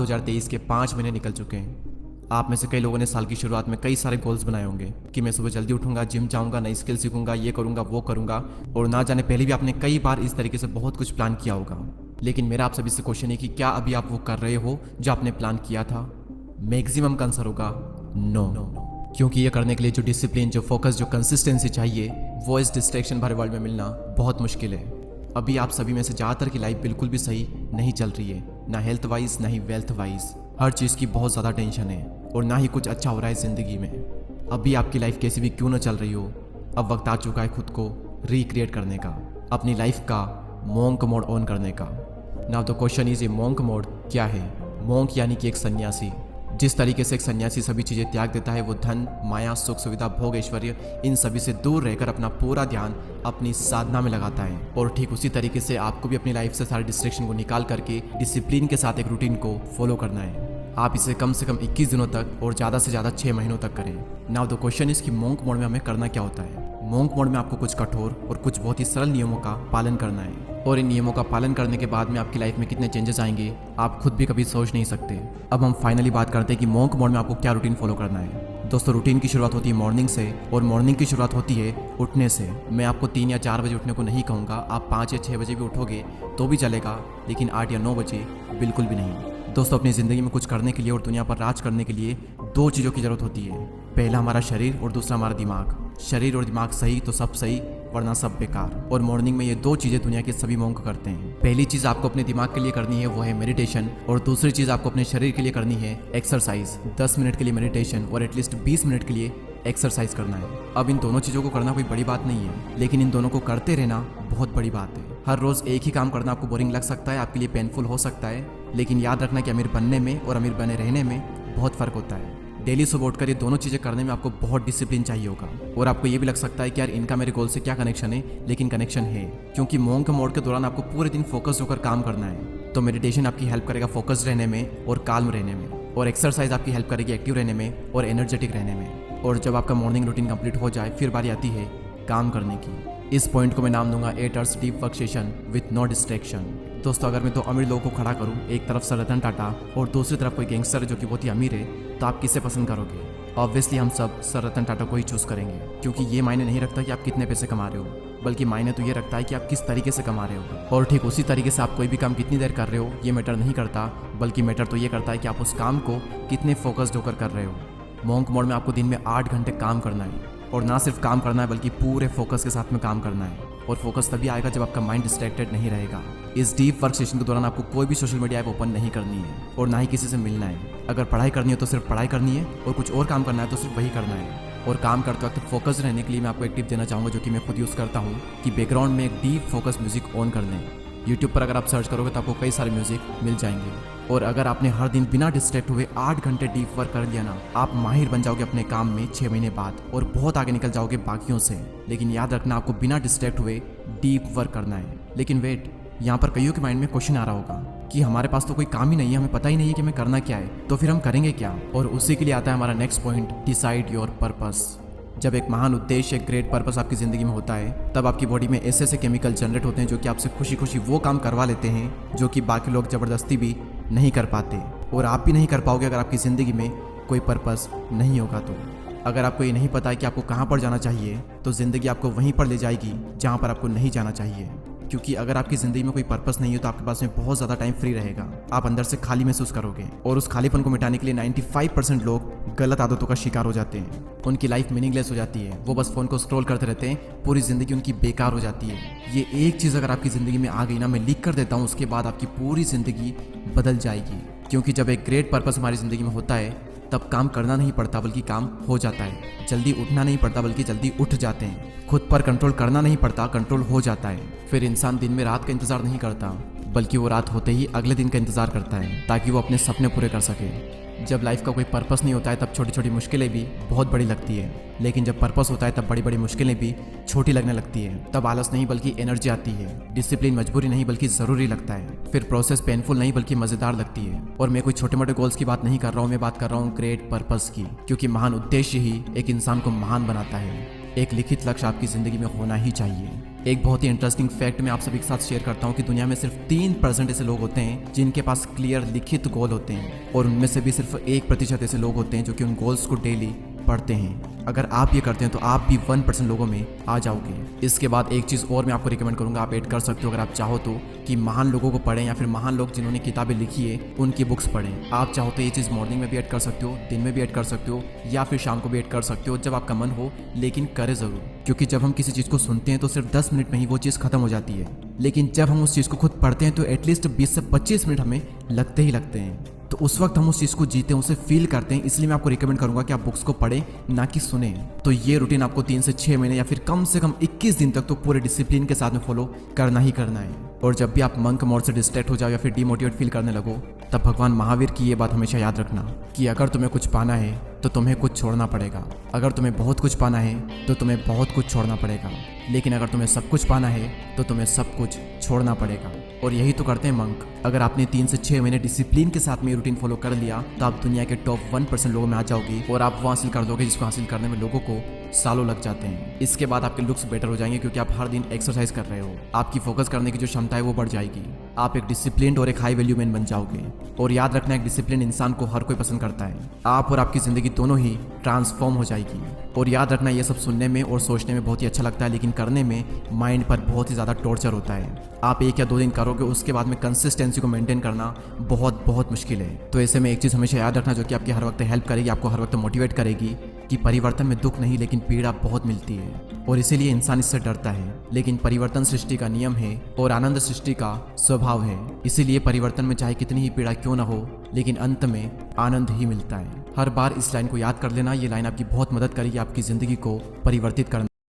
2023 के 5 महीने निकल चुके हैं। आप में से कई लोगों ने साल की शुरुआत में कई सारे गोल्स बनाए होंगे कि मैं सुबह जल्दी उठूंगा, जिम जाऊंगा, नई स्किल सीखूंगा, ये करूंगा, वो करूंगा। और ना जाने पहले भी आपने कई बार इस तरीके से बहुत कुछ प्लान किया होगा। लेकिन मेरा आप सभी से क्वेश्चन है कि क्या अभी आप वो कर रहे हो जो आपने प्लान किया था? मैक्सिमम का आंसर होगा नो। क्योंकि ये करने के लिए जो डिसिप्लिन, जो फोकस, जो कंसिस्टेंसी चाहिए वो इस डिस्ट्रैक्शन भरे वर्ल्ड में मिलना बहुत मुश्किल है। अभी आप सभी में से ज़्यादातर की लाइफ बिल्कुल भी सही नहीं चल रही है, ना हेल्थ वाइज ना ही वेल्थ वाइज। हर चीज़ की बहुत ज़्यादा टेंशन है और ना ही कुछ अच्छा हो रहा है ज़िंदगी में। अभी आपकी लाइफ कैसी भी क्यों ना चल रही हो, अब वक्त आ चुका है खुद को रिक्रिएट करने का, अपनी लाइफ का मोंक मोड ऑन करने का। नाउ द क्वेश्चन इज, ये मोंक मोड क्या है? मोंक यानी कि एक सन्यासी। जिस तरीके से एक सन्यासी सभी चीज़ें त्याग देता है, वो धन, माया, सुख, सुविधा, भोग, ऐश्वर्य, इन सभी से दूर रहकर अपना पूरा ध्यान अपनी साधना में लगाता है। और ठीक उसी तरीके से आपको भी अपनी लाइफ से सारे डिस्ट्रैक्शन को निकाल करके डिसिप्लिन के साथ एक रूटीन को फॉलो करना है। आप इसे कम से कम 21 दिनों तक और ज़्यादा से ज़्यादा 6 महीनों तक करें। नाउ द क्वेश्चन इज कि मोंक मोड में हमें करना क्या होता है? मोंक मोड में आपको कुछ कठोर और कुछ बहुत ही सरल नियमों का पालन करना है। और इन नियमों का पालन करने के बाद में आपकी लाइफ में कितने चेंजेस आएंगे आप खुद भी कभी सोच नहीं सकते। अब हम फाइनली बात करते हैं कि मोंक मोड में आपको क्या रूटीन फॉलो करना है। दोस्तों, रूटीन की शुरुआत होती है मॉर्निंग से, और मॉर्निंग की शुरुआत होती है उठने से। मैं आपको 3 या 4 बजे उठने को नहीं कहूँगा, आप 5 या 6 बजे भी उठोगे तो भी चलेगा, लेकिन 8 या 9 बजे बिल्कुल भी नहीं। दोस्तों, अपनी ज़िंदगी में कुछ करने के लिए और दुनिया पर राज करने के लिए 2 चीज़ों की ज़रूरत होती है। पहला हमारा शरीर और दूसरा हमारा दिमाग। शरीर और दिमाग सही तो सब सही, वरना सब बेकार। और मॉर्निंग में ये 2 चीज़ें दुनिया के सभी मोंक करते हैं। पहली चीज़ आपको अपने दिमाग के लिए करनी है वो है मेडिटेशन, और दूसरी चीज़ आपको अपने शरीर के लिए करनी है एक्सरसाइज। 10 मिनट के लिए मेडिटेशन और एटलीस्ट 20 मिनट के लिए एक्सरसाइज करना है। अब इन दोनों चीज़ों को करना कोई बड़ी बात नहीं है, लेकिन इन दोनों को करते रहना बहुत बड़ी बात है। हर रोज़ एक ही काम करना आपको बोरिंग लग सकता है, आपके लिए पेनफुल हो सकता है, लेकिन याद रखना कि अमीर बनने में और अमीर बने रहने में बहुत फ़र्क होता है। डेली सुबह उठकर ये दोनों चीज़ें करने में आपको बहुत डिसिप्लिन चाहिए होगा। और आपको ये भी लग सकता है कि यार इनका मेरे गोल से क्या कनेक्शन है, लेकिन कनेक्शन है, क्योंकि मोंक मोड के दौरान आपको पूरे दिन फोकस होकर काम करना है। तो मेडिटेशन आपकी हेल्प करेगा फोकस रहने में और काल्म रहने में, और एक्सरसाइज आपकी हेल्प करेगी एक्टिव रहने में और एनर्जेटिक रहने में। और जब आपका मॉर्निंग रूटीन कंप्लीट हो जाए, फिर बारी आती है काम करने की। इस पॉइंट को मैं नाम दूंगा 8 hours deep work session with no distraction. दोस्तों, अगर मैं 2 अमीर लोगों को खड़ा करूं, एक तरफ सर रतन टाटा और दूसरी तरफ कोई गैंगस्टर जो कि बहुत ही अमीर है, तो आप किसे पसंद करोगे? ऑब्वियसली हम सब सर रतन टाटा को ही चूज़ करेंगे, क्योंकि ये मायने नहीं रखता कि आप कितने पैसे कमा रहे हो, बल्कि मायने तो ये रखता है कि आप किस तरीके से कमा रहे हो। और ठीक उसी तरीके से आप कोई भी काम कितनी देर कर रहे हो ये मैटर नहीं करता, बल्कि मैटर तो ये करता है कि आप उस काम को कितने फोकस्ड होकर कर रहे हो। मोंक मोड में आपको दिन में 8 घंटे काम करना है, और ना सिर्फ काम करना है बल्कि पूरे फोकस के साथ में काम करना है। और फोकस तभी आएगा जब आपका माइंड डिस्ट्रैक्टेड नहीं रहेगा। इस डीप वर्क सेशन के दौरान आपको कोई भी सोशल मीडिया ऐप ओपन नहीं करनी है, और ना ही किसी से मिलना है। अगर पढ़ाई करनी है तो सिर्फ पढ़ाई करनी है, और कुछ और काम करना है तो सिर्फ वही करना है। और काम करते वक्त फोकस रहने के लिए मैं आपको एक टिप देना चाहूँगा, जो कि मैं खुद यूज़ करता हूँ, कि बैकग्राउंड में एक डीप फोकस म्यूजिक ऑन कर लें। यूट्यूब पर अगर आप सर्च करोगे तो आपको कई सारे म्यूजिक मिल जाएंगे। और अगर आपने हर दिन बिना डिस्ट्रैक्ट हुए 8 घंटे डीप वर्क कर लिया ना, आप माहिर बन जाओगे अपने काम में 6 महीने बाद, और बहुत आगे निकल जाओगे बाकियों से। लेकिन याद रखना, आपको बिना डिस्ट्रैक्ट हुए डीप वर्क करना है। लेकिन वेट, यहाँ पर कईयों के माइंड में क्वेश्चन आ रहा होगा कि हमारे पास तो कोई काम ही नहीं है, हमें पता ही नहीं है कि हमें करना क्या है, तो फिर हम करेंगे क्या? और उसी के लिए आता है हमारा next point, decide your purpose. जब एक महान उद्देश्य, एक ग्रेट पर्पस आपकी ज़िंदगी में होता है, तब आपकी बॉडी में ऐसे ऐसे केमिकल जनरेट होते हैं जो कि आपसे खुशी खुशी वो काम करवा लेते हैं जो कि बाकी लोग ज़बरदस्ती भी नहीं कर पाते। और आप भी नहीं कर पाओगे अगर आपकी ज़िंदगी में कोई पर्पस नहीं होगा तो। अगर आपको ये नहीं पता है कि आपको कहाँ पर जाना चाहिए, तो ज़िंदगी आपको वहीं पर ले जाएगी जहाँ पर आपको नहीं जाना चाहिए। क्योंकि अगर आपकी ज़िंदगी में कोई पर्पस नहीं हो तो आपके पास में बहुत ज़्यादा टाइम फ्री रहेगा, आप अंदर से खाली महसूस करोगे। और उस खालीपन को मिटाने के लिए 95% लोग गलत आदतों का शिकार हो जाते हैं। उनकी लाइफ मीनिंगलेस हो जाती है, वो बस फ़ोन को स्क्रॉल करते रहते हैं, पूरी ज़िंदगी उनकी बेकार हो जाती है। ये एक चीज़ अगर आपकी ज़िंदगी में आ गई ना, मैं लिख कर देता हूँ, उसके बाद आपकी पूरी ज़िंदगी बदल जाएगी। क्योंकि जब एक ग्रेट पर्पस हमारी ज़िंदगी में होता है, तब काम करना नहीं पड़ता बल्कि काम हो जाता है। जल्दी उठना नहीं पड़ता बल्कि जल्दी उठ जाते हैं। खुद पर कंट्रोल करना नहीं पड़ता, कंट्रोल हो जाता है। फिर इंसान दिन में रात का इंतज़ार नहीं करता, बल्कि वो रात होते ही अगले दिन का इंतज़ार करता है, ताकि वो अपने सपने पूरे कर सके। जब लाइफ का कोई पर्पस नहीं होता है, तब छोटी छोटी मुश्किलें भी बहुत बड़ी लगती है, लेकिन जब पर्पस होता है तब बड़ी बड़ी मुश्किलें भी छोटी लगने लगती है। तब आलस नहीं बल्कि एनर्जी आती है, डिसिप्लिन मजबूरी नहीं बल्कि ज़रूरी लगता है, फिर प्रोसेस पेनफुल नहीं बल्कि मज़ेदार लगती है। और मैं कोई छोटे मोटे गोल्स की बात नहीं कर रहा हूँ, मैं बात कर रहा हूँ ग्रेट पर्पस की, क्योंकि महान उद्देश्य ही एक इंसान को महान बनाता है। एक लिखित लक्ष्य आपकी ज़िंदगी में होना ही चाहिए। एक बहुत ही इंटरेस्टिंग फैक्ट मैं आप सभी के साथ शेयर करता हूँ कि दुनिया में सिर्फ 3% ऐसे लोग होते हैं जिनके पास क्लियर लिखित गोल होते हैं, और उनमें से भी सिर्फ 1% ऐसे लोग होते हैं जो कि उन गोल्स को डेली पढ़ते हैं। अगर आप ये करते हैं तो आप भी 1% लोगों में आ जाओगे। इसके बाद एक चीज़ और मैं आपको रिकमेंड करूंगा, आप ऐड कर सकते हो अगर आप चाहो तो, कि महान लोगों को पढ़ें या फिर महान लोग जिन्होंने किताबें लिखी है उनकी बुक्स पढ़ें। आप चाहो तो ये चीज़ मॉर्निंग में भी ऐड कर सकते हो, दिन में भी ऐड कर सकते हो, या फिर शाम को भी ऐड कर सकते हो, जब आपका मन हो, लेकिन करें ज़रूर। क्योंकि जब हम किसी चीज़ को सुनते हैं तो सिर्फ 10 मिनट में ही वो चीज़ खत्म हो जाती है, लेकिन जब हम उस चीज़ को खुद पढ़ते हैं तो एटलीस्ट 20 से 25 मिनट हमें लगते ही लगते हैं। तो उस वक्त हम उस चीज़ को जीते हैं, उसे फील करते हैं। इसलिए मैं आपको रिकमेंड करूंगा कि आप बुक्स को पढ़ें, ना कि सुने। तो ये रूटीन आपको 3 से 6 महीने या फिर कम से कम 21 दिन तक तो पूरे डिसिप्लिन के साथ में फॉलो करना ही करना है। और जब भी आप मंक मोड से डिस्ट्रैक्ट हो जाओ या फिर डिमोटिवेट फील करने लगो, तब भगवान महावीर की ये बात हमेशा याद रखना कि अगर तुम्हें कुछ पाना है तो तुम्हें कुछ छोड़ना पड़ेगा। अगर तुम्हें बहुत कुछ पाना है तो तुम्हें बहुत कुछ छोड़ना पड़ेगा, लेकिन अगर तुम्हें सब कुछ पाना है तो तुम्हें सब कुछ छोड़ना पड़ेगा। और यही तो करते हैं मंक। अगर आपने 3 से 6 महीने डिसिप्लिन के साथ में रूटीन फॉलो कर लिया तो आप दुनिया के टॉप 1% लोगों में आ जाओगे, और आप वो हासिल कर दोगे जिसको हासिल करने में लोगों को सालों लग जाते हैं। इसके बाद आपके लुक्स बेटर हो जाएंगे क्योंकि आप हर दिन एक्सरसाइज कर रहे हो। आपकी फोकस करने की जो क्षमता है वो बढ़ जाएगी। आप एक डिसिप्लिन्ड और एक हाई वैल्यू मैन बन जाओगे। और याद रखना, एक डिसिप्लिन इंसान को हर कोई पसंद करता है। आप और आपकी जिंदगी दोनों ही ट्रांसफॉर्म हो जाएगी। और याद रखना, ये सब सुनने में और सोचने में बहुत ही अच्छा लगता है, लेकिन करने में माइंड पर बहुत ही ज़्यादा टॉर्चर होता है। आप 1 या 2 दिन करोगे, उसके बाद में कंसिस्टेंसी को मेंटेन करना बहुत बहुत मुश्किल है। तो ऐसे में एक चीज़ हमेशा याद रखना जो कि आपकी हर वक्त हेल्प करेगी, आपको हर वक्त मोटिवेट करेगी, कि परिवर्तन में दुख नहीं लेकिन पीड़ा बहुत मिलती है, और इसीलिए इंसान इससे डरता है। लेकिन परिवर्तन सृष्टि का नियम है और आनंद सृष्टि का स्वभाव है। इसीलिए परिवर्तन में चाहे कितनी ही पीड़ा क्यों ना हो, लेकिन अंत में आनंद ही मिलता है। हर बार इस लाइन को याद कर लेना, ये लाइन आपकी बहुत मदद करेगी आपकी ज़िंदगी को परिवर्तित करना।